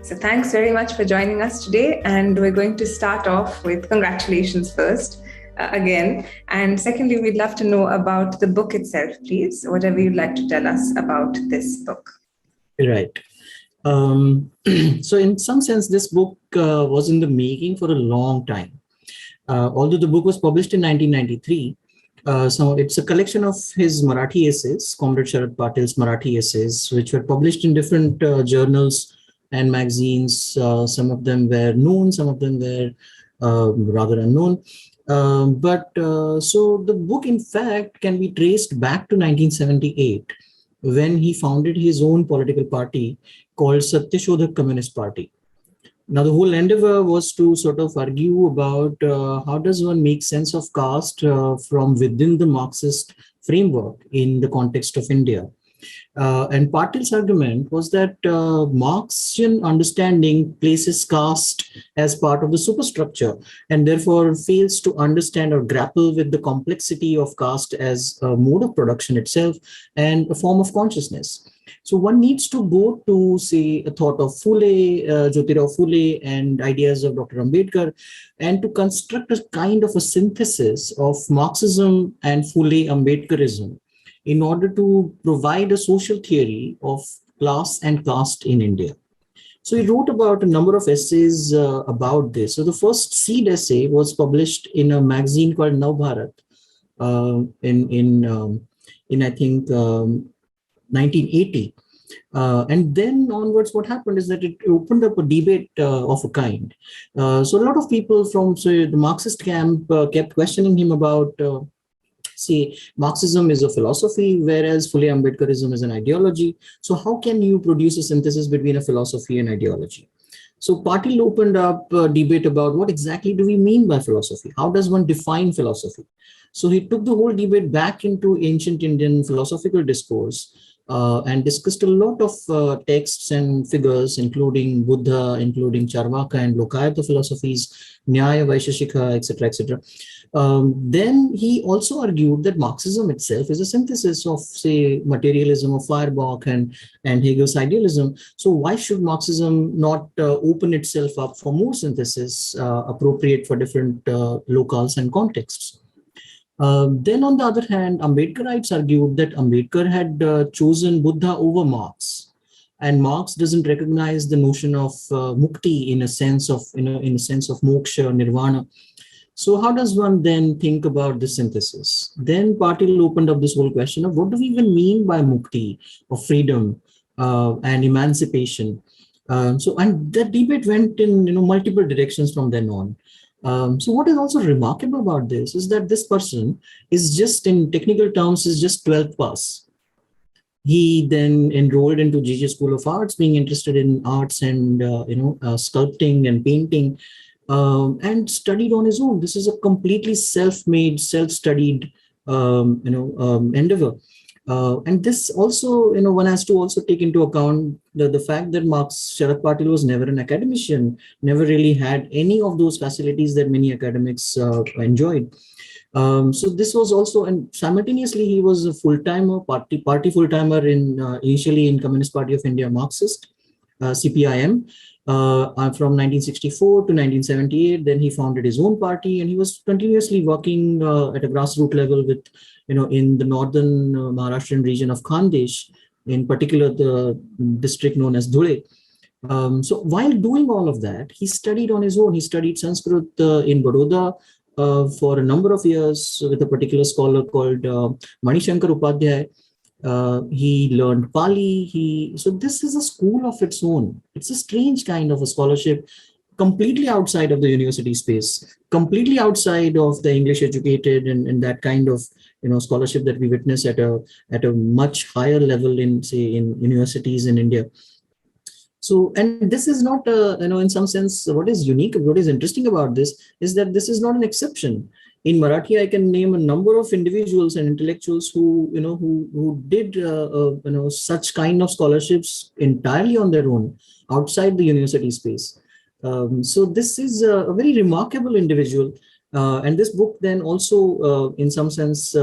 So thanks very much for joining us today. And we're going to start off with congratulations first, again. And secondly, we'd love to know about the book itself, please. Whatever you'd like to tell us about this book. Right. So in some sense, this book was in the making for a long time. Although the book was published in 1993, so it's a collection of his Marathi essays, Comrade Sharad Patil's Marathi essays, which were published in different journals and magazines. Some of them were known, some of them were rather unknown. So the book, in fact, can be traced back to 1978, when he founded his own political party called Satyashodhak Communist Party. Now, the whole endeavor was to sort of argue about how does one make sense of caste from within the Marxist framework in the context of India. And Patil's argument was that Marxian understanding places caste as part of the superstructure and therefore fails to understand or grapple with the complexity of caste as a mode of production itself and a form of consciousness. So one needs to go to, say, a thought of Jyotirao Phule and ideas of Dr. Ambedkar, and to construct a kind of a synthesis of Marxism and Phule-Ambedkarism in order to provide a social theory of class and caste in India. So he wrote about a number of essays about this. So the first seed essay was published in a magazine called Navbharat in I think 1980. And then onwards, what happened is that it opened up a debate of a kind. So a lot of people from, say, the Marxist camp kept questioning him about say, Marxism is a philosophy, whereas Phule-Ambedkarism is an ideology. So how can you produce a synthesis between a philosophy and ideology? So Patil opened up a debate about what exactly do we mean by philosophy? How does one define philosophy? So he took the whole debate back into ancient Indian philosophical discourse and discussed a lot of texts and figures, including Buddha, including Charvaka and Lokayata philosophies, Nyaya, Vaisheshika, etc., etc. Then he also argued that Marxism itself is a synthesis of, say, materialism of Feuerbach and Hegel's idealism. So why should Marxism not open itself up for more synthesis appropriate for different locales and contexts? Then on the other hand, Ambedkarites argued that Ambedkar had chosen Buddha over Marx, and Marx doesn't recognize the notion of mukti in a sense of, in a sense of moksha, nirvana. So how does one then think about the synthesis? Then Patil opened up this whole question of what do we even mean by mukti, of freedom and emancipation. And that debate went in multiple directions from then on. So what is also remarkable about this is that this person is just, in technical terms, is just 12th pass. He then enrolled into GJ School of Arts, being interested in arts and sculpting and painting, and studied on his own. This is a completely self-made, self-studied endeavor. And this also, one has to also take into account the fact that Sharad Patil was never an academician, never really had any of those facilities that many academics enjoyed. So this was also, and simultaneously he was a full-timer, party full-timer initially in Communist Party of India, Marxist, CPIM. From 1964 to 1978, then he founded his own party, and he was continuously working at a grassroots level with, in the northern Maharashtrian region of Khandesh, in particular the district known as Dhule. So while doing all of that, he studied on his own. He studied Sanskrit in Baroda for a number of years with a particular scholar called Manishankar Upadhyay. He learned Pali. So this is a school of its own. It's a strange kind of a scholarship, completely outside of the university space, completely outside of the English educated and that kind of scholarship that we witness at a much higher level in, say, in universities in India. So, and this is not, in some sense, what is unique, what is interesting about this is that this is not an exception. In Marathi, I can name a number of individuals and intellectuals who did, such kind of scholarships entirely on their own, outside the university space. So this is a very remarkable individual. And this book then also, in some sense,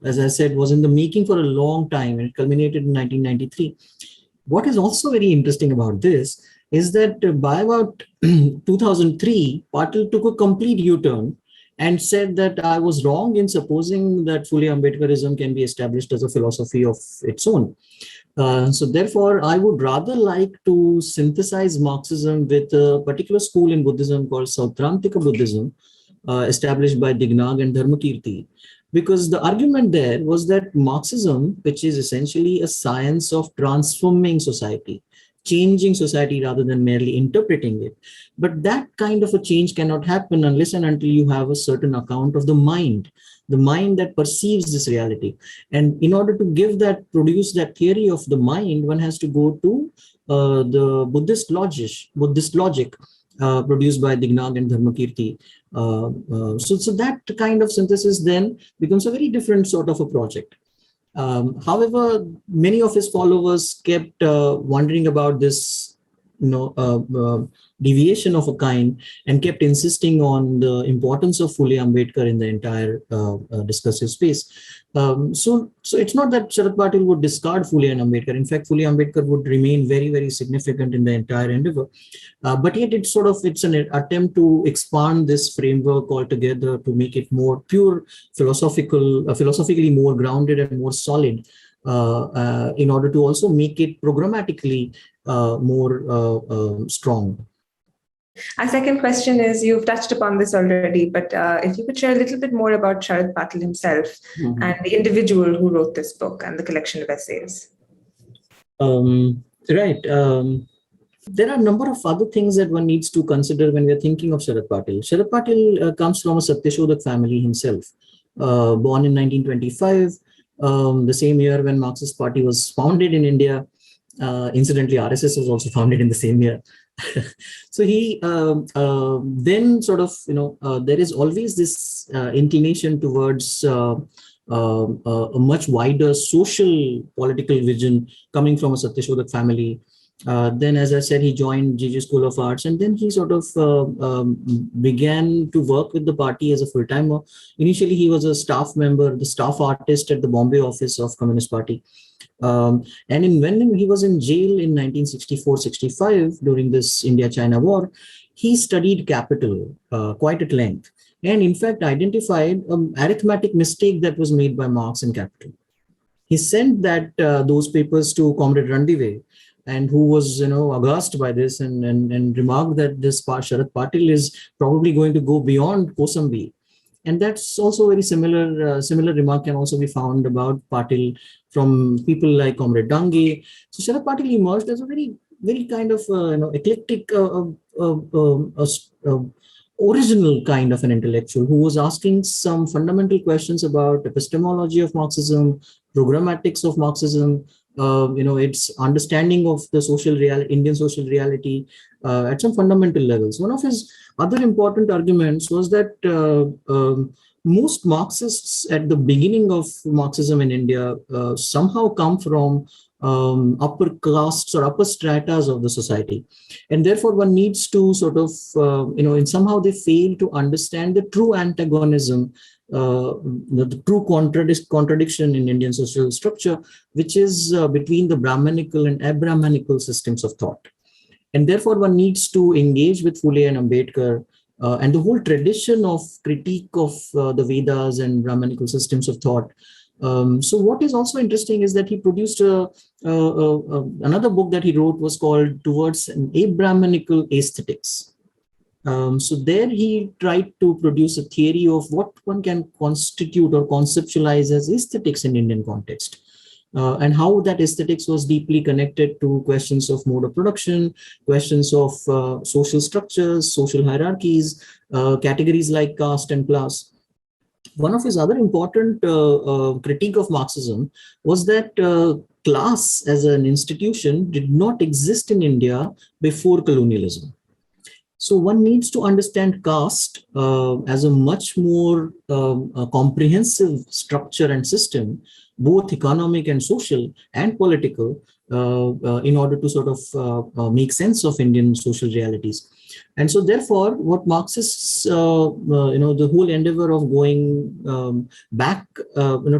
as I said, was in the making for a long time, and it culminated in 1993. What is also very interesting about this is that by about 2003, Patil took a complete U-turn and said that I was wrong in supposing that Phule-Ambedkarism can be established as a philosophy of its own. So therefore, I would rather like to synthesize Marxism with a particular school in Buddhism called Sautrantika Buddhism, established by Dignag and Dharmakirti. Because the argument there was that Marxism, which is essentially a science of transforming society, changing society rather than merely interpreting it. But that kind of a change cannot happen unless and until you have a certain account of the mind that perceives this reality. And in order to produce that theory of the mind, one has to go to the Buddhist logic produced by Dignag and Dharmakirti. So that kind of synthesis then becomes a very different sort of a project. However, many of his followers kept wondering about this, deviation of a kind, and kept insisting on the importance of Phule-Ambedkar in the entire discursive space. So it's not that Sharad Patil would discard Phule and Ambedkar. In fact, Phule-Ambedkar would remain very, very significant in the entire endeavor. But yet it's an attempt to expand this framework altogether to make it more pure, philosophically more grounded and more solid, in order to also make it programmatically more strong. Our second question is, you've touched upon this already, but if you could share a little bit more about Sharad Patil himself and the individual who wrote this book and the collection of essays. Right. There are a number of other things that one needs to consider when we're thinking of Sharad Patil. Sharad Patil comes from a Satyashodak family himself, born in 1925, the same year when Marxist Party was founded in India. Incidentally, RSS was also founded in the same year. So he then sort of, there is always this inclination towards a much wider social political vision coming from a Satyashodak family. Then, as I said, he joined JJ School of Arts, and then he sort of began to work with the party as a full-timer. Initially, he was a staff member, the staff artist at the Bombay office of Communist Party. And when he was in jail in 1964-65 during this India-China war, he studied capital quite at length, and in fact identified an arithmetic mistake that was made by Marx in Capital. He sent those papers to Comrade Randive, and who was aghast by this and remarked that this Sharad Patil is probably going to go beyond Kosambi. And that's also very similar remark can also be found about Patil from people like Comrade Dange. So Sharad Patil emerged as a very, very kind of eclectic, original kind of an intellectual who was asking some fundamental questions about epistemology of Marxism, programmatics of Marxism, its understanding of the Indian social reality at some fundamental levels. One of his other important arguments was that most Marxists at the beginning of Marxism in India somehow come from upper castes or upper stratas of the society. And therefore one needs to sort of, and somehow they fail to understand the true antagonism, the true contradiction in Indian social structure, which is between the Brahmanical and Abrahmanical systems of thought. And therefore one needs to engage with Phule and Ambedkar and the whole tradition of critique of the Vedas and Brahmanical systems of thought. So what is also interesting is that he produced another book that he wrote was called Towards an Abrahmanical Aesthetics. So there he tried to produce a theory of what one can constitute or conceptualize as aesthetics in Indian context. And how that aesthetics was deeply connected to questions of mode of production, questions of social structures, social hierarchies, categories like caste and class. One of his other important critique of Marxism was that class as an institution did not exist in India before colonialism. So one needs to understand caste as a much more comprehensive structure and system, both economic and social and political, in order to sort of make sense of Indian social realities. And so therefore, what Marxists, the whole endeavor of going back,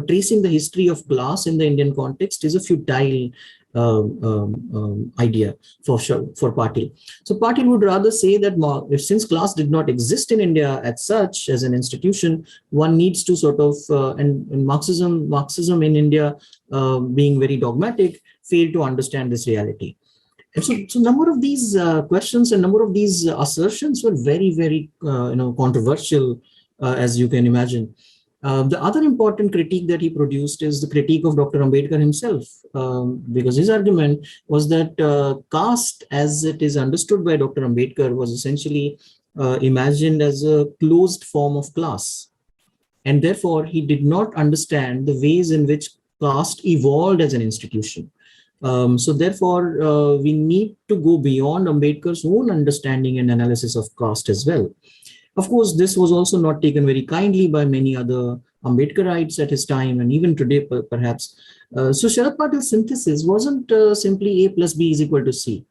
tracing the history of class in the Indian context is a futile idea for Patil. So Patil would rather say that since class did not exist in India as such as an institution, one needs to sort of and Marxism in India being very dogmatic, failed to understand this reality. And so number of these questions and number of these assertions were very, very controversial, as you can imagine. The other important critique that he produced is the critique of Dr. Ambedkar himself, because his argument was that caste, as it is understood by Dr. Ambedkar, was essentially imagined as a closed form of class. And therefore, he did not understand the ways in which caste evolved as an institution. So therefore, we need to go beyond Ambedkar's own understanding and analysis of caste as well. Of course, this was also not taken very kindly by many other Ambedkarites at his time, and even today, perhaps. So Sharad Patil's synthesis wasn't simply A plus B is equal to C.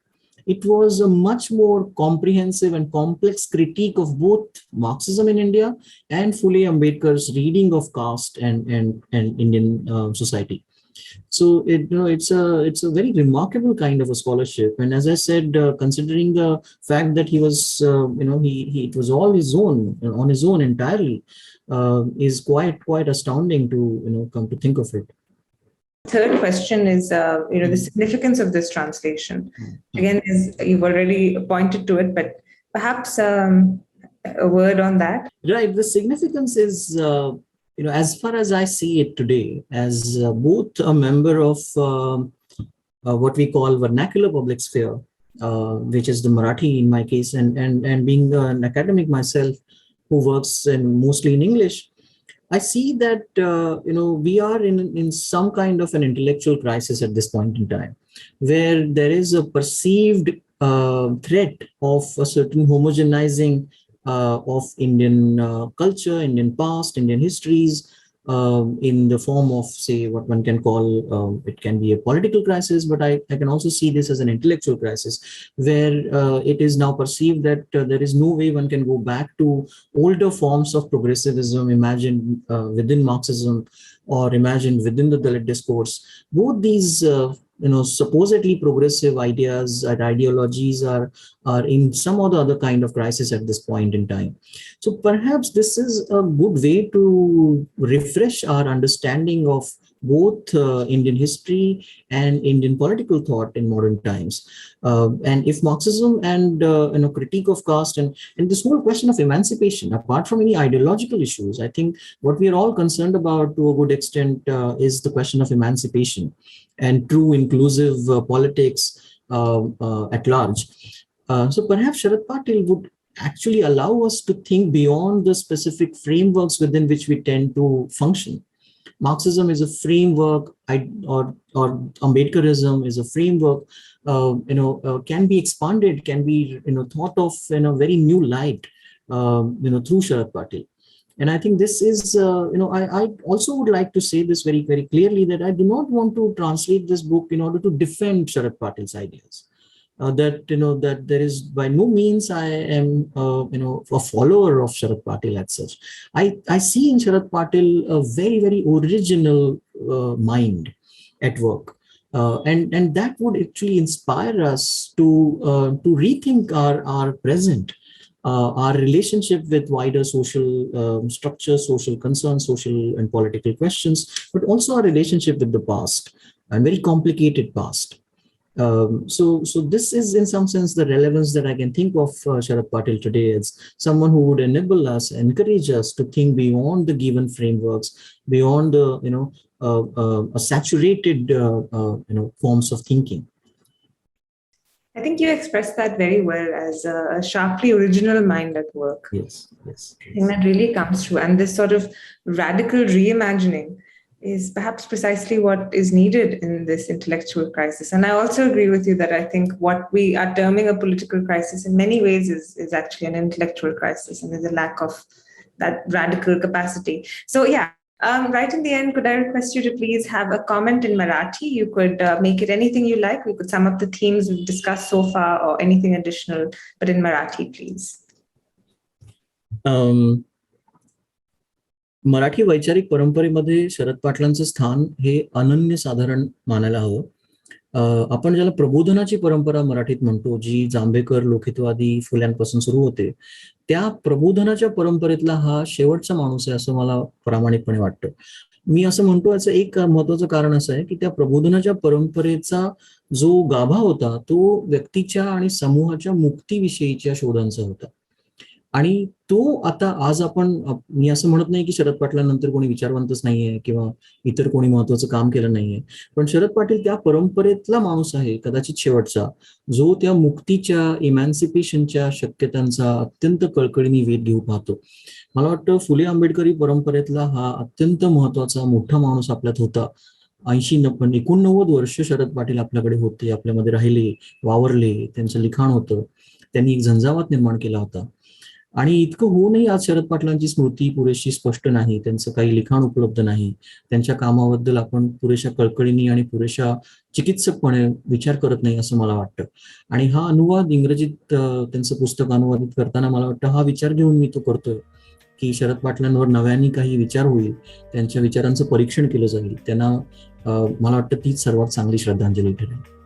It was a much more comprehensive and complex critique of both Marxism in India and Phule-Ambedkar's reading of caste and Indian society. So it's a very remarkable kind of a scholarship, and as I said, considering the fact that he was it was all his own on his own entirely, is quite astounding to come to think of it. Third question is the significance of this translation. Again, you've already pointed to it, but perhaps a word on that. Right. The significance is, as far as I see it today, as both a member of what we call vernacular public sphere, which is the Marathi in my case, and being an academic myself who works mostly in English, I see that we are in some kind of an intellectual crisis at this point in time, where there is a perceived threat of a certain homogenizing of Indian culture, Indian past, Indian histories, in the form of, say, what one can call, it can be a political crisis, but I can also see this as an intellectual crisis, where it is now perceived that there is no way one can go back to older forms of progressivism imagined within Marxism or imagined within the Dalit discourse. Both these supposedly progressive ideas and ideologies are in some or the other kind of crisis at this point in time. So perhaps this is a good way to refresh our understanding of both Indian history and Indian political thought in modern times. And if Marxism and critique of caste and this whole question of emancipation, apart from any ideological issues, I think what we are all concerned about to a good extent is the question of emancipation and true inclusive politics at large. So perhaps Sharad Patil would actually allow us to think beyond the specific frameworks within which we tend to function. Marxism is a framework, or Ambedkarism is a framework, can be expanded, can be thought of in a very new light, through Sharad Patil. And I think this is, I also would like to say this very, very clearly, that I do not want to translate this book in order to defend Sharad Patil's ideas. That there is by no means I am, a follower of Sharad Patil as such. I see in Sharad Patil a very, very original mind at work. And that would actually inspire us to rethink our present. Our relationship with wider social structures, social concerns, social and political questions, but also our relationship with the past, and very complicated past. So this is in some sense the relevance that I can think of Sharad Patil today as someone who would enable us, encourage us to think beyond the given frameworks, beyond the a saturated forms of thinking. I think you expressed that very well as a sharply original mind at work. Yes. I think that really comes through. And this sort of radical reimagining is perhaps precisely what is needed in this intellectual crisis. And I also agree with you that I think what we are terming a political crisis in many ways is actually an intellectual crisis, and there's a lack of that radical capacity. So yeah. Right in the end, could I request you to please have a comment in Marathi? You could make it anything you like. We could sum up the themes we've discussed so far or anything additional, but in Marathi, please. Marathi वैचारिक परंपरेमध्ये शरद पाटलांचं स्थान हे अनन्यसाधारण मानायला हवं. आपण ज्याला प्रबोधनाची परंपरा मराठीत म्हणतो, जी जांभेकर लोकहितवादी फुल्यांपासून सुरू होते, त्या प्रबोधनाच्या परंपरेतला हा शेवटचा माणूस आहे असं मला प्रामाणिकपणे वाटतं. मी असं म्हणतो, याचं एक महत्वाचं कारण असं आहे की त्या प्रबोधनाच्या परंपरेचा जो गाभा होता तो व्यक्तीच्या आणि समूहाच्या मुक्तीविषयीच्या शोधांचा होता. आणि तो आता आज आपण, मी असं म्हणत नाही की शरद पाटलांनंतर कोणी विचारवंतच नाहीये किंवा इतर कोणी महत्वाचं काम केलं नाहीये, पण शरद पाटील त्या परंपरेतला माणूस आहे, कदाचित शेवटचा, जो त्या मुक्तीच्या, इमॅन्सिपेशनच्या शक्यतांचा अत्यंत कळकळीने वेध घेऊ पाहतो. मला वाटतं फुले आंबेडकरी परंपरेतला हा अत्यंत महत्वाचा मोठा माणूस आपल्यात होता. 89 वर्ष शरद पाटील आपल्याकडे होते, आपल्यामध्ये राहिले, वावरले, त्यांचं लिखाण होतं, त्यांनी एक झंझावात निर्माण केला होता. आणि इतकं होऊनही आज शरद पाटलांची स्मृती पुरेशी स्पष्ट नाही, त्यांचं काही लिखाण उपलब्ध नाही, त्यांच्या कामाबद्दल आपण पुरेशा कळकळीने आणि पुरेशा चिकित्सकपणे विचार करत नाही असं मला वाटतं. आणि हा अनुवाद इंग्रजीत त्यांचं पुस्तक अनुवादित करताना मला वाटतं हा विचार घेऊन मी तो करतोय की शरद पाटलांवर नव्याने काही विचार होईल, त्यांच्या विचारांचं परीक्षण केलं जाईल, त्यांना मला वाटतं तीच सर्वात चांगली श्रद्धांजली ठरेल.